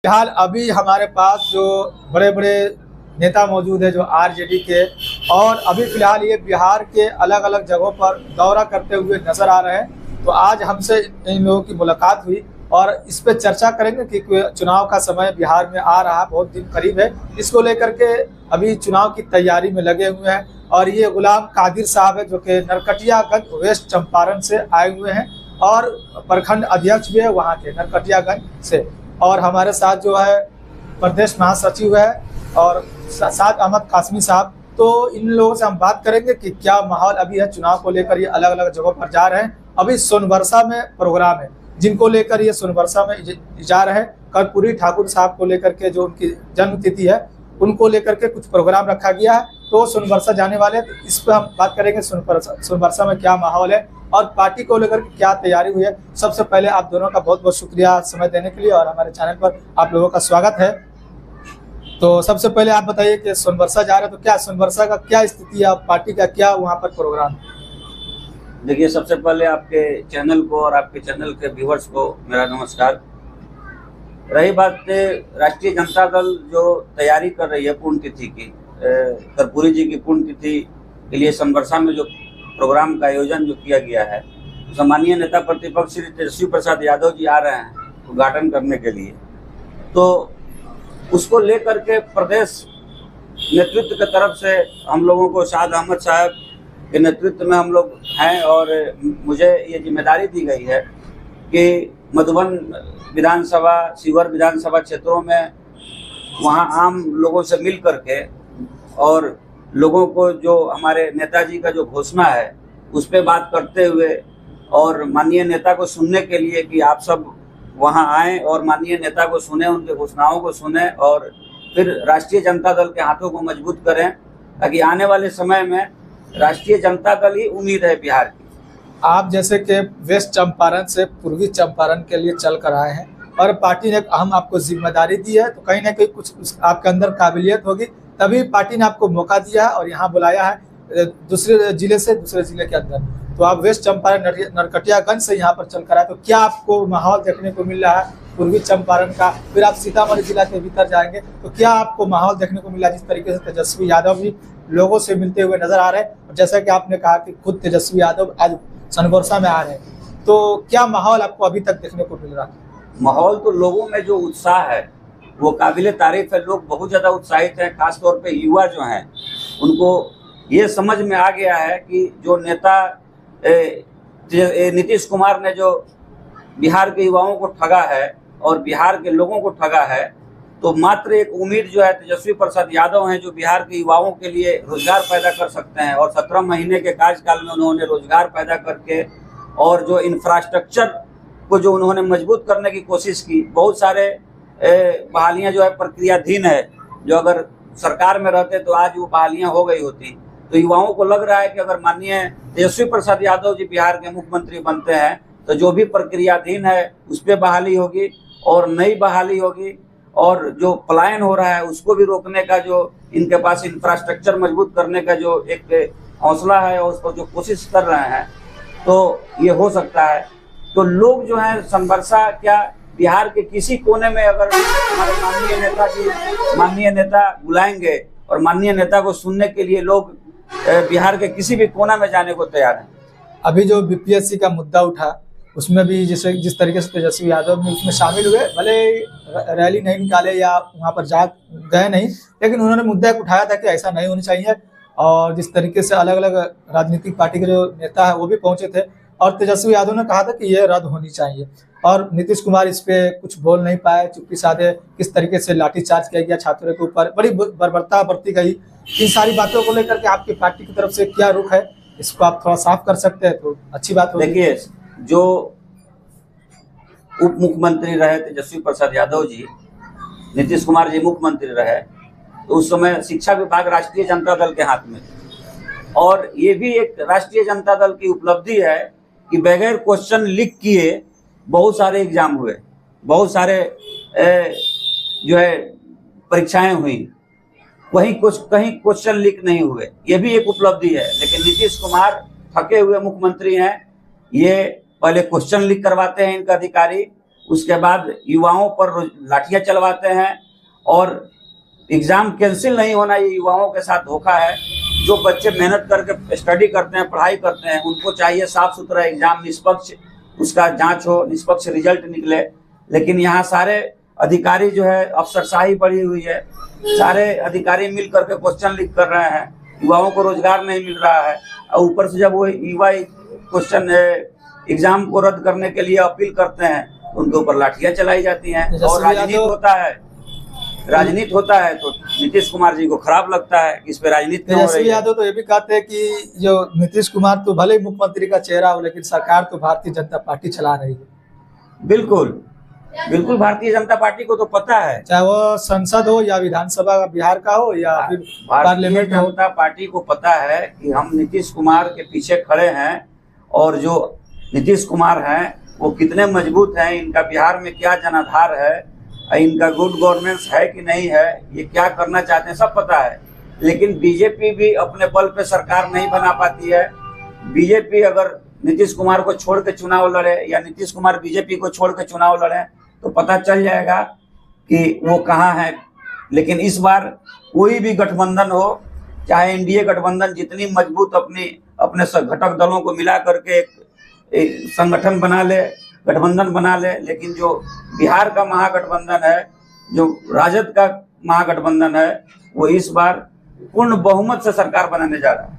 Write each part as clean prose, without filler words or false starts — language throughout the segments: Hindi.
फिलहाल अभी हमारे पास जो बड़े बड़े नेता मौजूद है जो आरजेडी के, और अभी फिलहाल ये बिहार के अलग अलग जगहों पर दौरा करते हुए नजर आ रहे हैं। तो आज हमसे इन लोगों की मुलाकात हुई और इस पे चर्चा करेंगे कि चुनाव का समय बिहार में आ रहा, बहुत दिन करीब है, इसको लेकर के अभी चुनाव की तैयारी में लगे हुए हैं। और ये गुलाम कादिर साहब है जो कि नरकटियागंज वेस्ट चंपारण से आए हुए हैं और प्रखंड अध्यक्ष भी है वहाँ के नरकटियागंज से। और हमारे साथ जो है प्रदेश महासचिव है और साथ अहमद कासमी साहब। तो इन लोगों से हम बात करेंगे कि क्या माहौल अभी है चुनाव को लेकर। ये अलग अलग जगहों पर जा रहे हैं। अभी सोनबरसा में प्रोग्राम है जिनको लेकर ये सोनबरसा में जा रहे हैं। कर्पूरी ठाकुर साहब को लेकर के जो उनकी जन्म तिथि है उनको लेकर के कुछ प्रोग्राम रखा गया है, तो सोनबरसा जाने वाले हैं। तो इस पर हम बात करेंगे सोनबरसा में क्या माहौल है और पार्टी को लेकर क्या तैयारी हुई है। सबसे पहले आप दोनों का बहुत बहुत शुक्रिया समय देने के लिए और हमारे चैनल पर आप लोगों का स्वागत है। तो सबसे पहले आप बताइए कि सोनबरसा जा रहे हैं तो क्या सोनबरसा का क्या स्थिति है, पार्टी का क्या वहाँ पर प्रोग्राम है? देखिए, सबसे पहले आपके चैनल को और आपके चैनल के व्यूवर्स को मेरा नमस्कार। रही बात राष्ट्रीय जनता दल जो तैयारी कर रही है पुण्यतिथि की, कर्पूरी जी की पुण्यतिथि के लिए सोनबरसा में जो प्रोग्राम का आयोजन जो किया गया है, सम्मानीय नेता प्रतिपक्ष श्री तेजस्वी प्रसाद यादव जी आ रहे हैं उद्घाटन करने के लिए। तो उसको लेकर के प्रदेश नेतृत्व की तरफ से हम लोगों को शाद अहमद साहब के नेतृत्व में हम लोग हैं और मुझे ये जिम्मेदारी दी गई है कि मधुबन विधानसभा, शिवहर विधानसभा क्षेत्रों में वहाँ आम लोगों से मिल करके और लोगों को जो हमारे नेताजी का जो घोषणा है उस पर बात करते हुए और माननीय नेता को सुनने के लिए कि आप सब वहां आएं और माननीय नेता को सुने, उनके घोषणाओं को सुने और फिर राष्ट्रीय जनता दल के हाथों को मजबूत करें, ताकि आने वाले समय में राष्ट्रीय जनता दल ही उम्मीद है बिहार की। आप जैसे कि वेस्ट चंपारण से पूर्वी चंपारण के लिए चल कर आए हैं और पार्टी ने अहम आपको जिम्मेदारी दी है, तो कहीं ना कहीं कुछ आपके अंदर काबिलियत होगी, तभी पार्टी ने आपको मौका दिया है और यहाँ बुलाया है दूसरे जिले से दूसरे जिले के अंदर। तो आप वेस्ट चंपारण नरकटियागंज से यहाँ पर चल कर आए, तो क्या आपको माहौल देखने को मिल रहा है पूर्वी चंपारण का? फिर आप सीतामढ़ी जिला के भीतर जाएंगे तो क्या आपको माहौल देखने को मिला? जिस तरीके से तेजस्वी यादव भी लोगों से मिलते हुए नजर आ रहे हैं, जैसा कि आपने कहा कि खुद तेजस्वी यादव आज सोनबरसा में आ रहे हैं, तो क्या माहौल आपको अभी तक देखने को मिल रहा है? माहौल तो लोगों में जो उत्साह है वो काबिले तारीफ है। लोग बहुत ज़्यादा उत्साहित हैं, खासतौर पे युवा जो हैं उनको ये समझ में आ गया है कि जो नेता नीतीश कुमार ने जो बिहार के युवाओं को ठगा है और बिहार के लोगों को ठगा है, तो मात्र एक उम्मीद जो है तेजस्वी प्रसाद यादव हैं जो बिहार के युवाओं के लिए रोजगार पैदा कर सकते हैं। और 17 महीने के कार्यकाल में उन्होंने रोजगार पैदा करके और जो इंफ्रास्ट्रक्चर को जो उन्होंने मजबूत करने की कोशिश की, बहुत सारे बहालियां जो है प्रक्रियाधीन है, जो अगर सरकार में रहते तो आज वो बहालियां हो गई होती। तो युवाओं को लग रहा है कि अगर माननीय तेजस्वी प्रसाद यादव जी बिहार के मुख्यमंत्री बनते हैं तो जो भी प्रक्रियाधीन है उस पर बहाली होगी और नई बहाली होगी, और जो पलायन हो रहा है उसको भी रोकने का जो इनके पास इंफ्रास्ट्रक्चर मजबूत करने का जो एक हौसला है और उसको जो कोशिश कर रहे हैं, तो ये हो सकता है। तो लोग जो है सोनबरसा क्या बिहार के किसी कोने में अगर हमारे माननीय नेता बुलाएंगे और माननीय नेता को सुनने के लिए लोग बिहार के किसी भी कोना में जाने को तैयार हैं। अभी जो बीपीएससी का मुद्दा उठा उसमें भी जिस तरीके से तेजस्वी यादव भी उसमें शामिल हुए, भले रैली नहीं निकाले या वहाँ पर जा गए नहीं, लेकिन उन्होंने मुद्दा उठाया था कि ऐसा नहीं होना चाहिए। और जिस तरीके से अलग अलग राजनीतिक पार्टी के जो नेता है वो भी पहुंचे थे और तेजस्वी यादव ने कहा था कि ये रद्द होनी चाहिए। और नीतीश कुमार इस पे कुछ बोल नहीं पाए, चुप्पी साधे। किस तरीके से लाठीचार्ज किया गया छात्रों के ऊपर, बड़ी बर्बरता बरती गई। इन सारी बातों को लेकर के आपकी पार्टी की तरफ से क्या रुख है, इसको आप थोड़ा साफ कर सकते हैं तो अच्छी बात होगी। देखिए, जो उप मुख्यमंत्री रहे तेजस्वी प्रसाद यादव जी, नीतीश कुमार जी मुख्यमंत्री रहे, तो उस समय शिक्षा विभाग राष्ट्रीय जनता दल के हाथ में, और ये भी एक राष्ट्रीय जनता दल की उपलब्धि है कि बगैर क्वेश्चन लिख किए बहुत सारे एग्जाम हुए, बहुत सारे जो है परीक्षाएं हुई, कहीं क्वेश्चन लीक नहीं हुए। ये भी एक उपलब्धि है। लेकिन नीतीश कुमार थके हुए मुख्यमंत्री हैं, ये पहले क्वेश्चन लीक करवाते हैं इनका अधिकारी, उसके बाद युवाओं पर लाठियां चलवाते हैं और एग्जाम कैंसिल नहीं होना ये युवाओं के साथ धोखा है। जो बच्चे मेहनत करके स्टडी करते हैं, पढ़ाई करते हैं, उनको चाहिए साफ सुथरा एग्जाम, निष्पक्ष उसका जांच हो, निष्पक्ष रिजल्ट निकले। लेकिन यहाँ सारे अधिकारी जो है अफसरशाही बढ़ी हुई है, सारे अधिकारी मिल करके क्वेश्चन लीक कर रहे हैं, युवाओं को रोजगार नहीं मिल रहा है। और ऊपर से जब वो युवा क्वेश्चन एग्जाम को रद्द करने के लिए अपील करते हैं तो उनके ऊपर लाठियां चलाई जाती हैं। और राजनीति होता है तो नीतीश कुमार जी को खराब लगता है कि इस पे राजनीति क्यों हो रही है। यादव तो ये भी कहते हैं कि जो नीतीश कुमार तो भले ही मुख्यमंत्री का चेहरा हो, लेकिन सरकार तो भारतीय जनता पार्टी चला रही है। बिल्कुल बिल्कुल, भारतीय जनता पार्टी को तो पता है, चाहे वो संसद हो या विधानसभा बिहार का हो या फिर पार्लियामेंट। भारतीय जनता पार्टी को पता है कि हम नीतीश कुमार के पीछे खड़े हैं और जो नीतीश कुमार हैं वो कितने मजबूत हैं, इनका बिहार में क्या जनाधार है, इनका गुड गवर्नेंस है कि नहीं है, ये क्या करना चाहते हैं, सब पता है। लेकिन बीजेपी भी अपने बल पे सरकार नहीं बना पाती है। बीजेपी अगर नीतीश कुमार को छोड़ के चुनाव लड़े या नीतीश कुमार बीजेपी को छोड़ के चुनाव लड़े तो पता चल जाएगा कि वो कहाँ है। लेकिन इस बार कोई भी गठबंधन हो, चाहे एनडीए गठबंधन जितनी मजबूत अपने घटक दलों को मिला करके एक संगठन बना ले, गठबंधन बना ले, लेकिन जो बिहार का महागठबंधन है, जो राजद का महागठबंधन है, वो इस बार पूर्ण बहुमत से सरकार बनाने जा रहा है।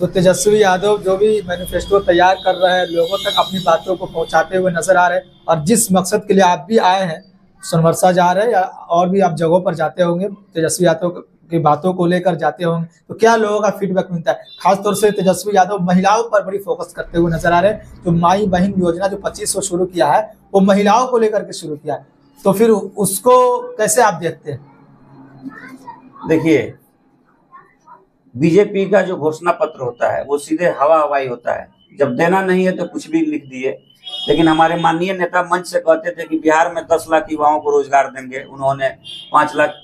तो तेजस्वी यादव जो भी मैनिफेस्टो तैयार कर रहे हैं, लोगों तक अपनी बातों को पहुंचाते हुए नजर आ रहे हैं। और जिस मकसद के लिए आप भी आए हैं, सोनवर्षा जा रहे हैं या और भी आप जगहों पर जाते होंगे, तेजस्वी यादव की बातों को लेकर जाते होंगे, तो क्या लोगों का फीडबैक मिलता है? खासतौर से तेजस्वी यादव महिलाओं पर बड़ी फोकस करते हुए नजर आ रहे हैं। जो माई बहन योजना जो 2500 शुरू किया है वो महिलाओं को लेकर के शुरू किया है, तो फिर उसको कैसे आप देखते हैं? देखिए, बीजेपी का जो घोषणा पत्र होता है वो सीधे हवा हवाई होता है। जब देना नहीं है तो कुछ भी लिख दिए। लेकिन हमारे माननीय नेता मंच से कहते थे कि बिहार में 10 लाख युवाओं को रोजगार देंगे, उन्होंने 5 लाख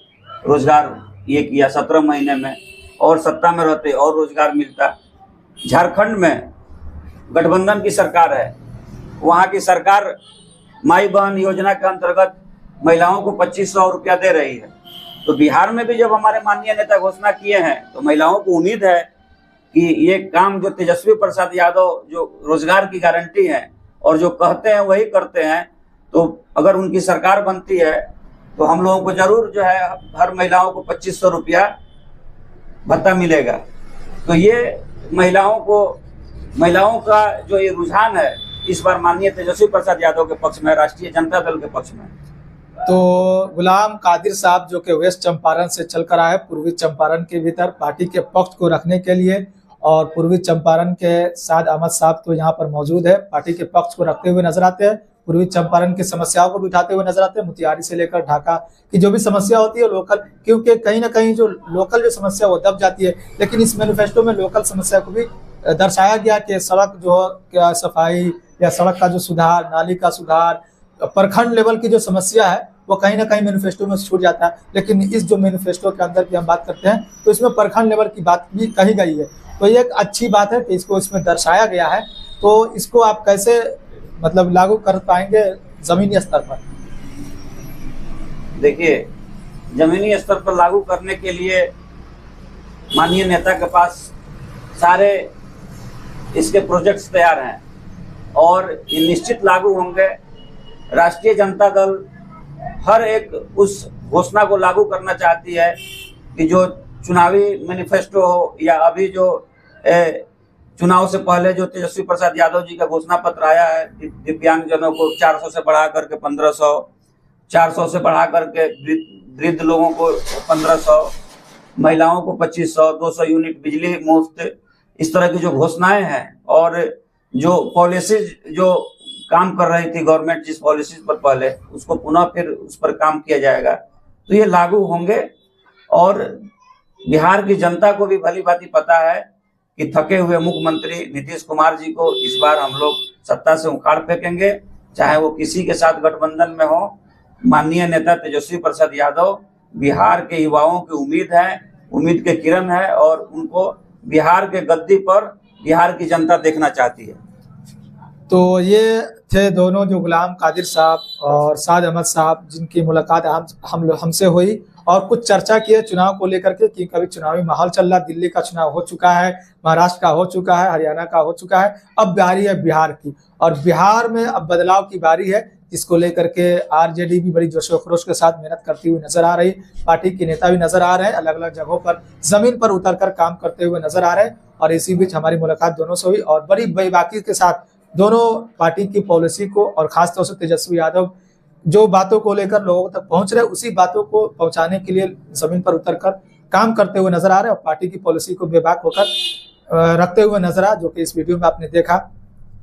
रोजगार ये किया 17 महीने में, और सत्ता में रहते और रोजगार मिलता। झारखंड में गठबंधन की सरकार है, वहाँ की सरकार माई बहन योजना के अंतर्गत महिलाओं को 2500 रुपया दे रही है। तो बिहार में भी जब हमारे माननीय नेता घोषणा किए हैं तो महिलाओं को उम्मीद है कि ये काम जो तेजस्वी प्रसाद यादव जो रोजगार की गारंटी है और जो कहते हैं वही करते हैं, तो अगर उनकी सरकार बनती है तो हम लोगों को जरूर जो है हर महिलाओं को 2500 रुपया भत्ता मिलेगा। तो ये महिलाओं का जो ये रुझान है इस बार माननीय तेजस्वी प्रसाद यादव के पक्ष में, राष्ट्रीय जनता दल के पक्ष में। तो गुलाम कादिर साहब जो कि वेस्ट चंपारण से चल कर आए पूर्वी चंपारण के भीतर पार्टी के पक्ष को रखने के लिए, और पूर्वी चंपारण के साथ अहमद साहब तो यहाँ पर मौजूद है, पार्टी के पक्ष को रखते हुए नजर आते हैं, पूर्वी चंपारण की समस्याओं को भी उठाते हुए नजर आते हैं। मोतिहारी से लेकर ढाका की जो भी समस्या होती है लोकल, क्योंकि कहीं ना कहीं जो लोकल जो समस्या वो दब जाती है, लेकिन इस मैनिफेस्टो में लोकल समस्या को भी दर्शाया गया कि सड़क जो क्या सफाई या सड़क का जो सुधार, नाली का सुधार, प्रखंड लेवल की जो समस्या है वो कहीं ना कहीं मैनिफेस्टो में छूट जाता है। लेकिन इस जो मैनिफेस्टो के अंदर की हम बात करते हैं तो इसमें प्रखंड लेवल की बात भी कही गई है, तो ये एक अच्छी बात है कि इसको इसमें दर्शाया गया है। तो इसको आप कैसे मतलब लागू कर पाएंगे जमीनी स्तर पर? देखिए, जमीनी स्तर पर लागू करने के लिए माननीय नेता के पास सारे इसके प्रोजेक्ट्स तैयार हैं और ये निश्चित लागू होंगे। राष्ट्रीय जनता दल हर एक उस घोषणा को लागू करना चाहती है कि जो चुनावी मैनिफेस्टो हो या अभी जो चुनाव से पहले जो तेजस्वी प्रसाद यादव जी का घोषणा पत्र आया है, दिव्यांगजनों को 400 से बढ़ा करके 1500, 400 से बढ़ा करके वृद्ध लोगों को 1500, महिलाओं को 2500, 200 यूनिट बिजली मुफ्त, इस तरह की जो घोषणाएं हैं और जो पॉलिसीज जो काम कर रही थी गवर्नमेंट, जिस पॉलिसीज पर पहले, उसको पुनः फिर उस पर काम किया जाएगा, तो ये लागू होंगे। और बिहार की जनता को भी भली भांति पता है कि थके हुए मुख्यमंत्री नीतीश कुमार जी को इस बार हम लोग सत्ता से उखाड़ फेंकेंगे, चाहे वो किसी के साथ गठबंधन में हो। माननीय नेता तेजस्वी प्रसाद यादव बिहार के युवाओं की उम्मीद है, उम्मीद के किरण है, और उनको बिहार के गद्दी पर बिहार की जनता देखना चाहती है। तो ये थे दोनों जो गुलाम कादिर साहब और साद अहमद साहब, जिनकी मुलाकात हमसे हुई और कुछ चर्चा की है चुनाव को लेकर के, कि कभी चुनावी माहौल चल रहा, दिल्ली का चुनाव हो चुका है, महाराष्ट्र का हो चुका है, हरियाणा का हो चुका है, अब बारी है बिहार की, और बिहार में अब बदलाव की बारी है, जिसको लेकर के आरजेडी भी बड़ी जोशो खरोश के साथ मेहनत करती हुई नजर आ रही, पार्टी के नेता भी नजर आ रहे हैं, अलग अलग जगहों पर जमीन पर उतरकर काम करते हुए नजर आ रहे हैं। और इसी बीच हमारी मुलाकात दोनों से हुई और बड़ी बेबाकी के साथ दोनों पार्टी की पॉलिसी को और खासतौर से तेजस्वी यादव जो बातों को लेकर लोगों तक पहुंच रहे, उसी बातों को पहुंचाने के लिए जमीन पर उतरकर काम करते हुए नजर आ रहे हैं और पार्टी की पॉलिसी को बेबाक होकर रखते हुए नजर आ, जो कि इस वीडियो में आपने देखा।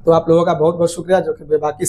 तो आप लोगों का बहुत बहुत शुक्रिया जो कि बेबाकी